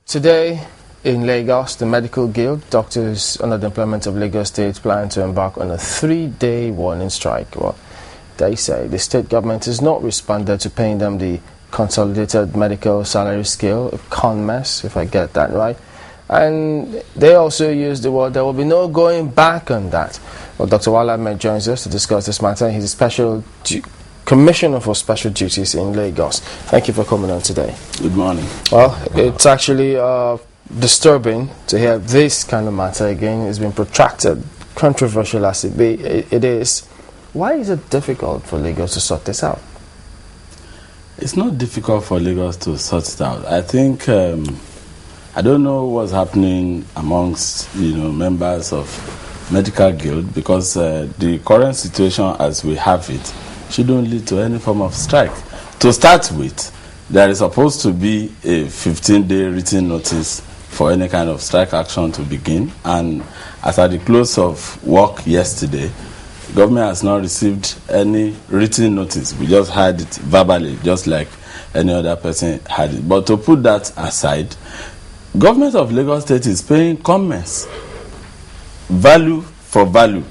Today in Lagos, the Medical Guild, Doctors Under the Employment of Lagos State, plan to embark on a 3-day warning strike. Well, they say the state government has not responded to paying them the consolidated medical salary scale, a con mess, if I get that right. And they also use the word there will be no going back on that. Well, Dr. Wale Ahmed joins us to discuss this matter. He's a special Commissioner for Special Duties in Lagos. Thank you for coming on today. Good morning. Well, it's actually disturbing to hear this kind of matter again. It's been protracted, controversial as it is. Why is it difficult for Lagos to sort this out? It's not difficult for Lagos to sort it out. I think I don't know what's happening amongst members of Medical Guild, because the current situation as we have it shouldn't lead to any form of strike. To start with, there is supposed to be a 15-day written notice for any kind of strike action to begin, and as at the close of work yesterday, government has not received any written notice. We just had it verbally, just like any other person had it. But to put that aside, government of Lagos State is paying comments, value for value.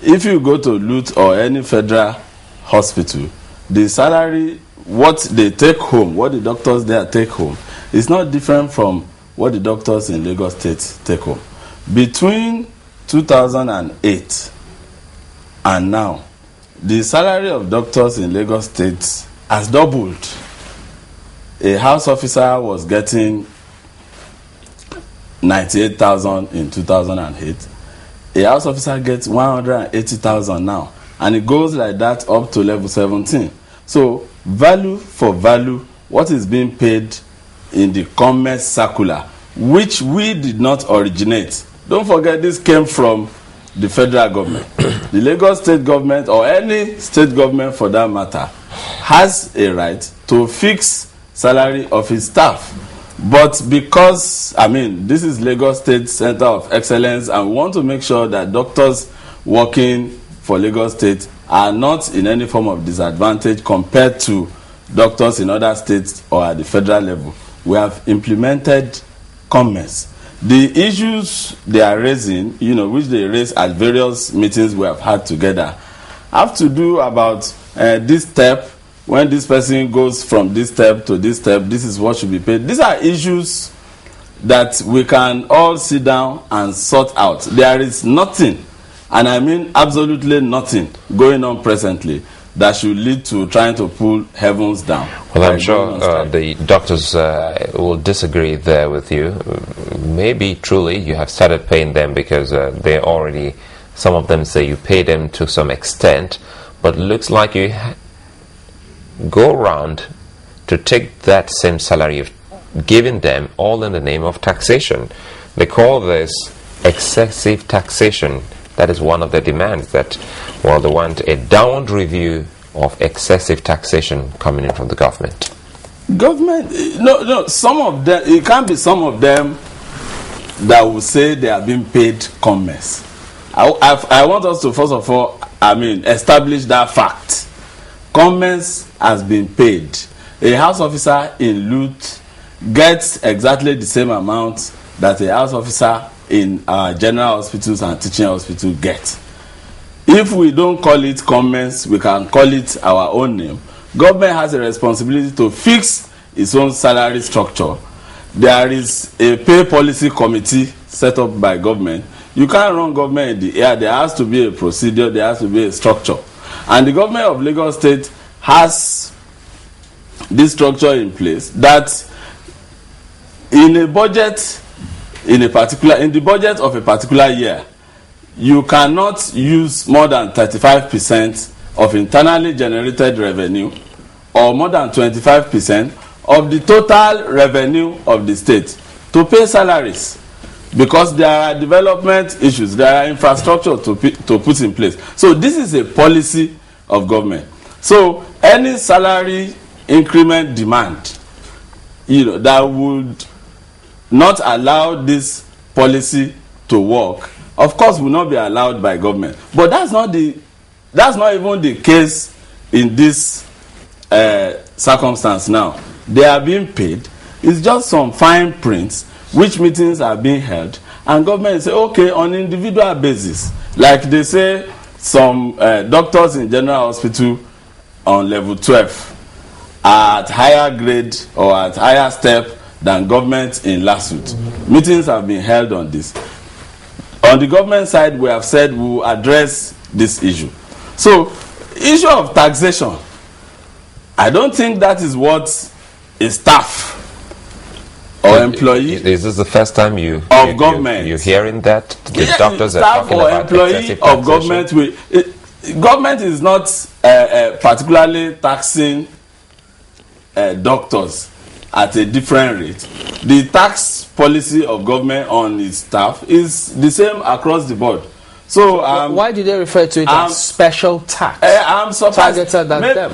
If you go to LUTH or any federal hospital, the salary, what they take home, what the doctors there take home, is not different from what the doctors in Lagos State take home. Between 2008 and now, the salary of doctors in Lagos State has doubled. A house officer was getting 98,000 in 2008. A house officer gets 180,000 now, and it goes like that up to level 17. So, value for value, what is being paid in the commerce circular, which we did not originate. Don't forget, this came from the federal government. The Lagos State government, or any state government for that matter, has a right to fix salary of its staff. But because, this is Lagos State Center of Excellence, and we want to make sure that doctors working for Lagos State are not in any form of disadvantage compared to doctors in other states or at the federal level, we have implemented commerce. The issues they are raising, which they raise at various meetings we have had together, have to do about this step. When this person goes from this step to this step, this is what should be paid. These are issues that we can all sit down and sort out. There is nothing, and I mean absolutely nothing, going on presently that should lead to trying to pull heavens down. Well, I'm sure the doctors will disagree there with you. Maybe truly you have started paying them because they already, some of them say you pay them to some extent, but looks like you go around to take that same salary you've given them, all in the name of taxation. They call this excessive taxation. That is one of the demands, that, well, they want a downward review of excessive taxation coming in from the government. No, some of them, it can't be some of them that will say they are being paid commerce. I want us to, first of all, establish that fact. Commerce has been paid. A house officer in LUTH gets exactly the same amount that a house officer in our general hospitals and teaching hospitals get. If we don't call it commerce, we can call it our own name. Government has a responsibility to fix its own salary structure. There is a pay policy committee set up by government. You can't run government in the air. There has to be a procedure, there has to be a structure. And the government of Lagos State has this structure in place that in a budget, in the budget of a particular year, you cannot use more than 35% of internally generated revenue or more than 25% of the total revenue of the state to pay salaries, because there are development issues, there are infrastructure to put in place. So this is a policy of government. So any salary increment demand, that would not allow this policy to work, of course, will not be allowed by government. But that's not even the case in this circumstance now. They are being paid. It's just some fine prints which meetings are being held, and government say, okay, on individual basis, like they say some doctors in general hospital on level 12 are at higher grade or at higher step than government in lawsuit. Meetings have been held on this. On the government side, we have said we will address this issue. So, issue of taxation, I don't think that is what a staff or employee is this the first time you're hearing that the doctors are talking about excessive taxation? Of government, government is not particularly taxing doctors at a different rate. The tax policy of government on its staff is the same across the board. So why do they refer to it as special tax? I'm surprised.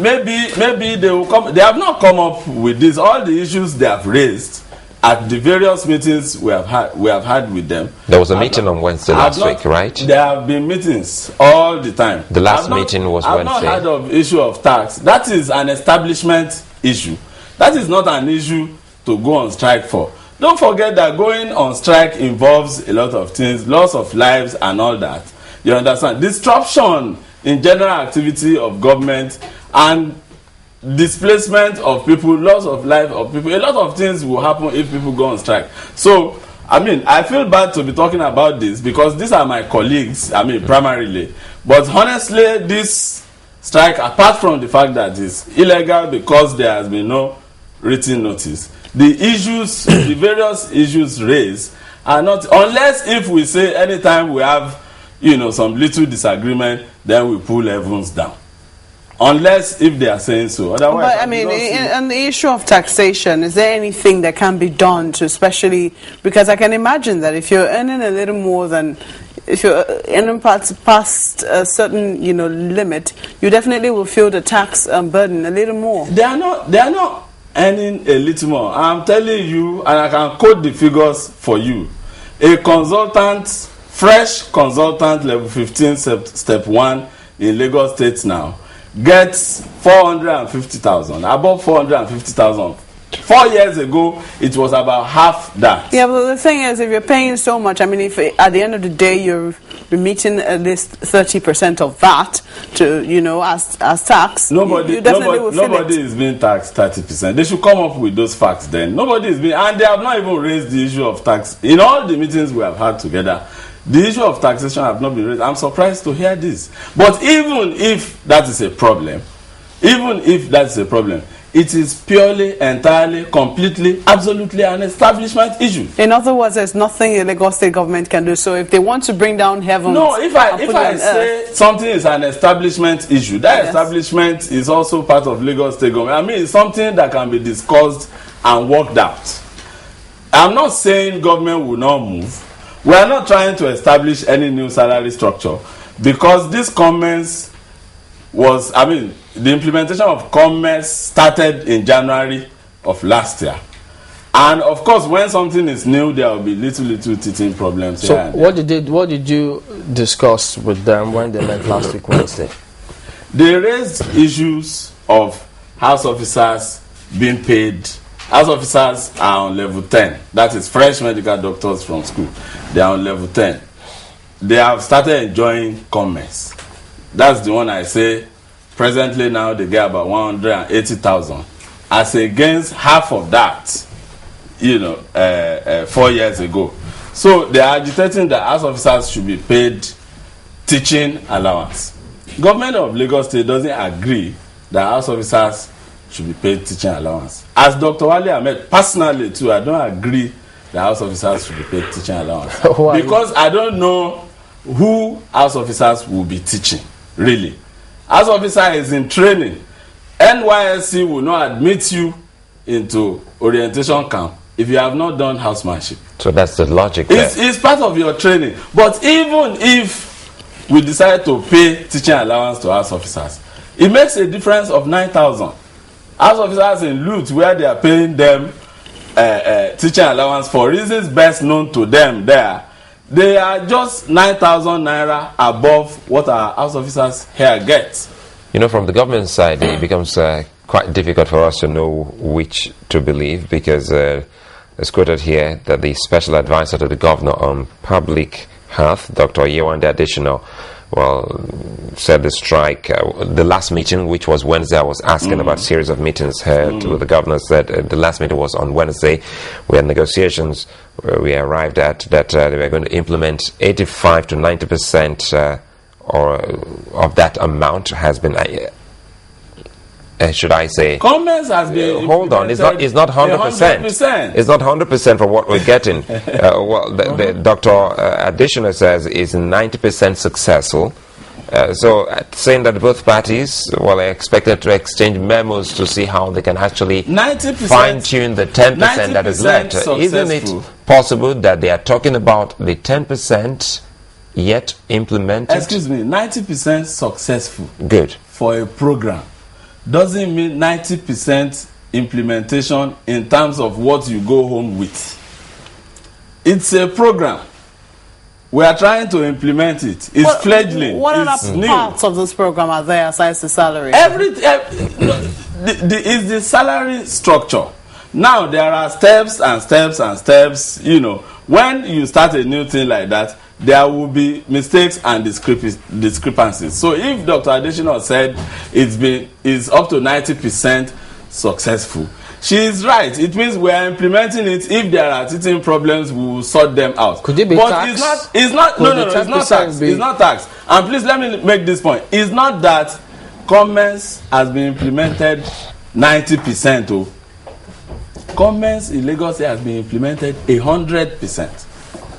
Maybe they will come. They have not come up with this. All the issues they have raised at the various meetings we have had with them. There was a meeting on Wednesday last week, right? There have been meetings all the time. The last meeting was Wednesday. I've not heard of issue of tax. That is an establishment issue. That is not an issue to go on strike for. Don't forget that going on strike involves a lot of things, loss of lives and all that. You understand? Disruption in general activity of government and displacement of people, loss of life of people. A lot of things will happen if people go on strike. So, I feel bad to be talking about this because these are my colleagues, primarily. But honestly, this strike, apart from the fact that it's illegal because there has been no written notice, the issues, the various issues raised are not, unless if we say anytime we have, some little disagreement, then we pull everyone's down. Unless if they are saying so. Otherwise, on the issue of taxation, is there anything that can be done to, especially because I can imagine that if you're earning a little more than, if you're earning past a certain limit, you definitely will feel the tax burden a little more. They are not earning a little more. I'm telling you, and I can quote the figures for you. A consultant, fresh consultant, level 15, step 1 in Lagos State now, gets 450,000, above 450,000. 4 years ago, it was about half that. Yeah, but the thing is, if you're paying so much, if at the end of the day you're remitting at least 30% of that to, as tax, nobody is being taxed 30%. They should come up with those facts then. Nobody is being, and they have not even raised the issue of tax. In all the meetings we have had together, the issue of taxation have not been raised. I'm surprised to hear this. But even if that is a problem, it is purely, entirely, completely, absolutely an establishment issue. In other words, there's nothing the Lagos State government can do. So if they want to bring down heaven... No, if I say something is an establishment issue, that establishment is also part of Lagos State government. It's something that can be discussed and worked out. I'm not saying government will not move. We are not trying to establish any new salary structure because this comments was, the implementation of commerce started in January of last year. And of course, when something is new, there will be little teething problems. So what did you discuss with them when they met last week Wednesday? They raised issues of house officers being paid. House officers are on level 10. That is fresh medical doctors from school. They are on level 10. They have started enjoying commerce. That's the one I say. Presently now they get about 180,000. As against half of that, 4 years ago. So they are agitating that house officers should be paid teaching allowance. Government of Lagos State doesn't agree that house officers should be paid teaching allowance. As Dr. Wale Ahmed, personally too, I don't agree that house officers should be paid teaching allowance. Because I don't know who house officers will be teaching, really. House officer is in training. NYSC will not admit you into orientation camp if you have not done housemanship. So that's the logic there. It's part of your training. But even if we decide to pay teaching allowance to house officers, it makes a difference of 9,000. House officers in Lut, where they are paying them teaching allowance for reasons best known to them there, they are just 9,000 naira above what our house officers here get. From the government side, it becomes quite difficult for us to know which to believe, because it's quoted here that the special advisor to the governor on public health, Dr. Yewande Additional, said the strike, the last meeting, which was Wednesday, I was asking about a series of meetings held with the governor, said the last meeting was on Wednesday, where negotiations we arrived at that they were going to implement 85 to 90% of that amount has been should I say? Comments has been. Hold on, it's not 100%. It's not 100% for what we're getting. The Dr. Additional says is 90% successful. So saying that both parties are expected to exchange memos to see how they can actually fine-tune the 10% that is left. Successful. Isn't it possible that they are talking about the 10% yet implemented? Excuse me, 90% successful. Good. For a program doesn't mean 90% implementation in terms of what you go home with. It's a program. We are trying to implement it. It's fledgling. What it's other new. parts of this program are there aside the salary? Is the salary structure. Now there are steps and steps and steps. You know, when you start a new thing like that, there will be mistakes and discrepancies. So if Dr. Additional said it's up to 90% successful, she is right. It means we are implementing it. If there are teething problems, we will sort them out. Could it be tax? It's not tax. It's not tax. And please let me make this point. It's not that comments has been implemented 90%. Comments in Lagos has been implemented 100%.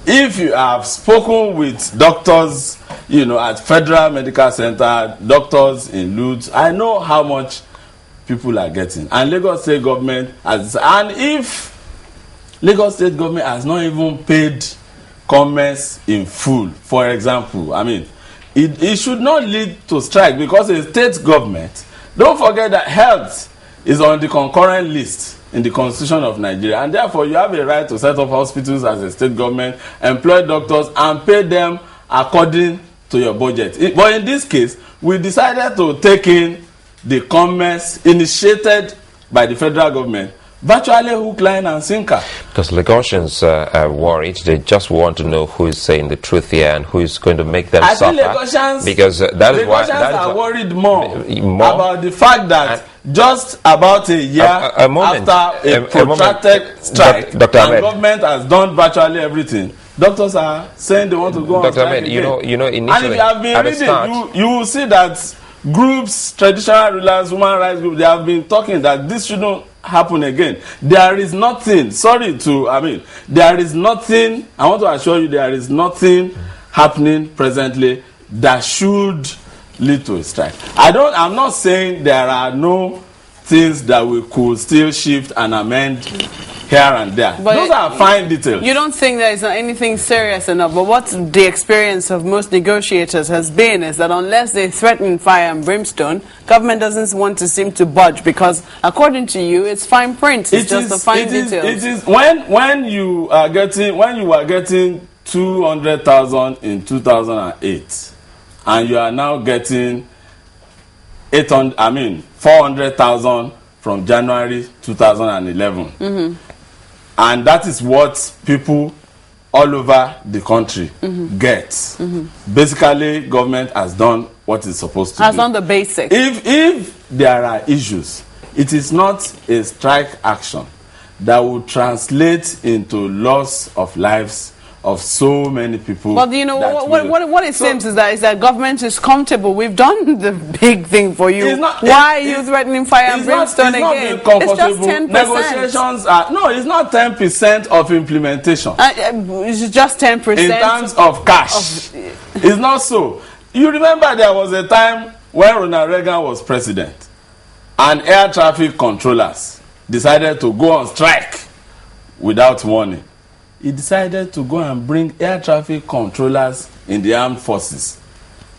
If you have spoken with doctors, at Federal Medical Center, doctors in Lutz, I know how much people are getting. And Lagos State government and if Lagos State government has not even paid comments in full, for example, it should not lead to strike, because a state government, don't forget that health is on the concurrent list in the Constitution of Nigeria, and therefore you have a right to set up hospitals as a state government, employ doctors and pay them according to your budget. But in this case, we decided to take in the comments initiated by the federal government, virtually hook, line and sinker. Because Lagosians are worried. They just want to know who is saying the truth here and who is going to make them suffer. I think Lagosians, because Lagosians are worried more about the fact that just about a year after a protracted strike, Dr. and Ahmed, government has done virtually everything, doctors are saying they want to go on strike Ahmed, again. initially, and if you have been reading, you will see that groups, traditional rulers, human rights groups, they have been talking that this shouldn't happen again. There is nothing, there is nothing, I want to assure you, there is nothing happening presently that should lead to a strike. I'm not saying there are no things that we could still shift and amend here and there. But those are fine details. You don't think there is anything serious enough, but what the experience of most negotiators has been is that unless they threaten fire and brimstone, government doesn't want to seem to budge, because according to you, it's fine print. It's just the fine details. It is when you were getting 200,000 in 2008, and you are now getting 400,000 from January 2011. And that is what people all over the country get. Basically, government has done what it's supposed to do. Has done the basics. If there are issues, it is not a strike action that will translate into loss of lives of so many people. Well, what it seems is that government is comfortable. We've done the big thing for you. Why are you threatening fire and brimstone again? It's just 10%. Negotiations are it's not 10% of implementation. It's just 10% in terms of cash. It's not so. You remember there was a time when Ronald Reagan was president, and air traffic controllers decided to go on strike without warning. He decided to go and bring air traffic controllers in the armed forces,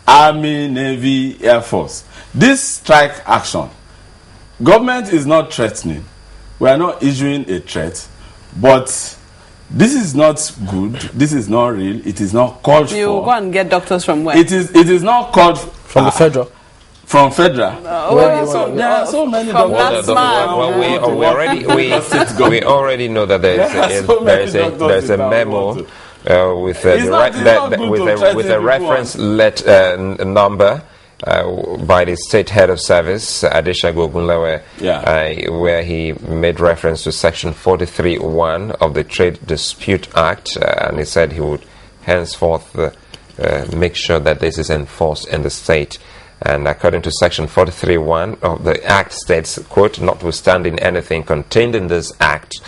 Army, Navy, Air Force. This strike action, government is not threatening. We are not issuing a threat, but this is not good. This is not real. It is not called for. You go and get doctors from where? It is not called from the federal. From federal. There are so many from doctors. We already know that there is a memo with a reference number by the state head of service, Adeshago Ogunlewe, where he made reference to section 43(1) of the Trade Dispute Act, and he said he would henceforth make sure that this is enforced in the state. And according to section 43(1) of the Act states, quote, notwithstanding anything contained in this Act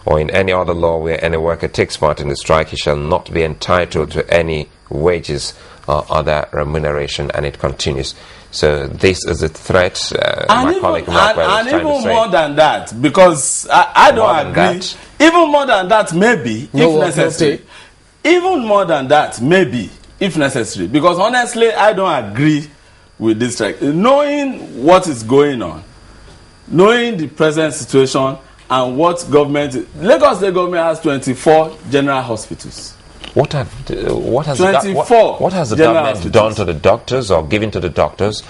or in any other law where any worker takes part in the strike, he shall not be entitled to any wages or other remuneration. And it continues. So this is a threat. My colleague Mark and even more than that, because I don't agree. Even more than that, maybe, if necessary. Even more than that, maybe, if necessary. Because honestly, I don't agree with this strike. Knowing what is going on, knowing the present situation and what Lagos State government has 24 general hospitals. What has the government done to the doctors or given to the doctors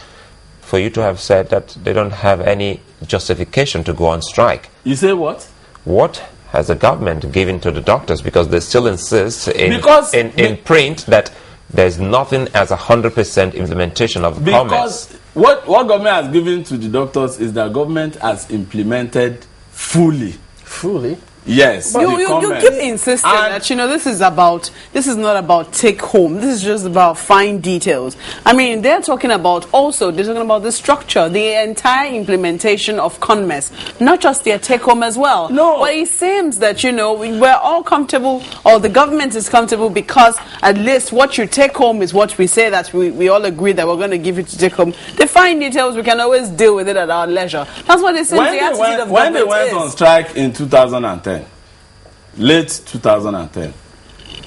for you to have said that they don't have any justification to go on strike? You say what? What has the government given to the doctors? Because they still insist in print that there's nothing as 100% implementation of commerce. Because what government has given to the doctors is that government has implemented fully. Fully? Yes. You keep insisting that, this is not about take home. This is just about fine details. I mean, they're talking about the structure, the entire implementation of CONMES, not just their take home as well. No. But it seems that, we're all comfortable, or the government is comfortable, because at least what you take home is what we say that we all agree that we're going to give you to take home. The fine details, we can always deal with it at our leisure. That's what it seems the attitude of when government they went on strike in 2010, late 2010,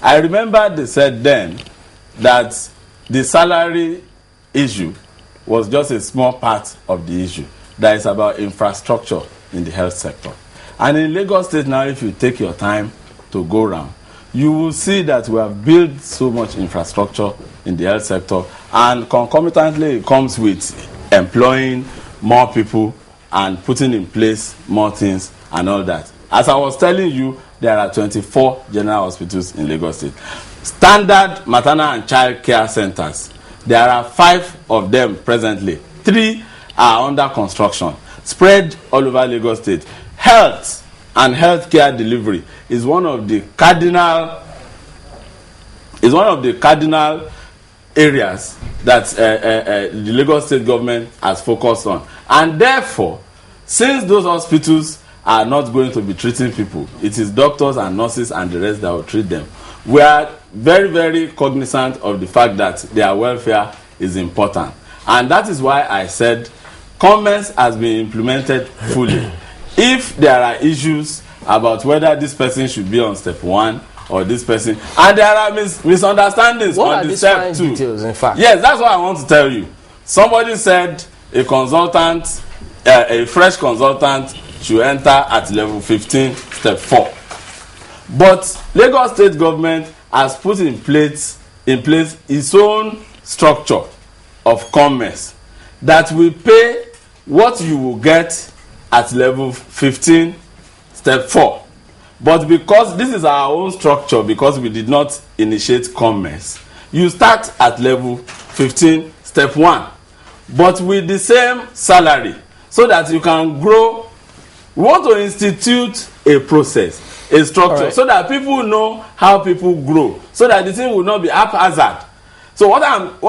I remember they said then that the salary issue was just a small part of the issue. That is about infrastructure in the health sector. And in Lagos State now, if you take your time to go around, you will see that we have built so much infrastructure in the health sector, and concomitantly it comes with employing more people and putting in place more things and all that. As I was telling you, there are 24 general hospitals in Lagos State. Standard maternal and child care centers, there are 5 of them presently. 3 are under construction, spread all over Lagos State. Health and healthcare delivery is one of the cardinal areas that the Lagos State government has focused on. And therefore, since those hospitals are not going to be treating people, it is doctors and nurses and the rest that will treat them. We are very, very cognizant of the fact that their welfare is important. And that is why I said commerce has been implemented fully. If there are issues about whether this person should be on step 1 or this person, and there are misunderstandings on the step 2. Details, in fact? Yes, that's what I want to tell you. Somebody said a fresh consultant should enter at level 15, step 4. But Lagos State government has put in place its own structure of commerce that will pay what you will get at level 15, step 4. But because this is our own structure, because we did not initiate commerce, you start at level 15, step 1, but with the same salary, so that you can grow. We want to institute a process, a structure, so that people know how people grow, so that the thing will not be haphazard. So what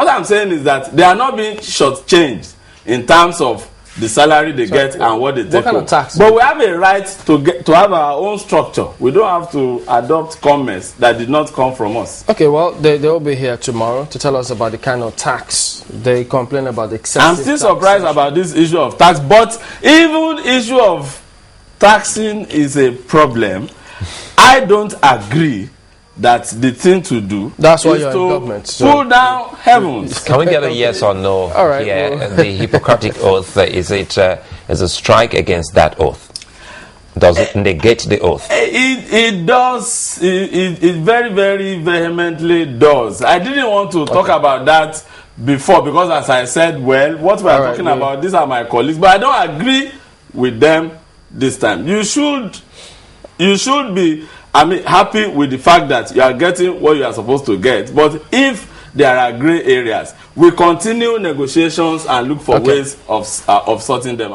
I'm saying is that they are not being shortchanged in terms of the salary they get and what they take home. But we have a right to have our own structure. We don't have to adopt commerce that did not come from us. Okay, well, they will be here tomorrow to tell us about the kind of tax they complain about. Excessive I'm still surprised about this issue of tax, but even issue of taxing is a problem. I don't agree that the thing to do is to pull down heavens. Can we get a yes or no? All right. Here, the Hippocratic Oath, is a strike against that oath? Does it negate the oath? It does. It very, very vehemently does. I didn't want to talk about that before, because as I said, well, what we are talking about, these are my colleagues, but I don't agree with them this time. You should be, I mean, happy with the fact that you are getting what you are supposed to get. But if there are gray areas, we continue negotiations and look for ways of sorting them out.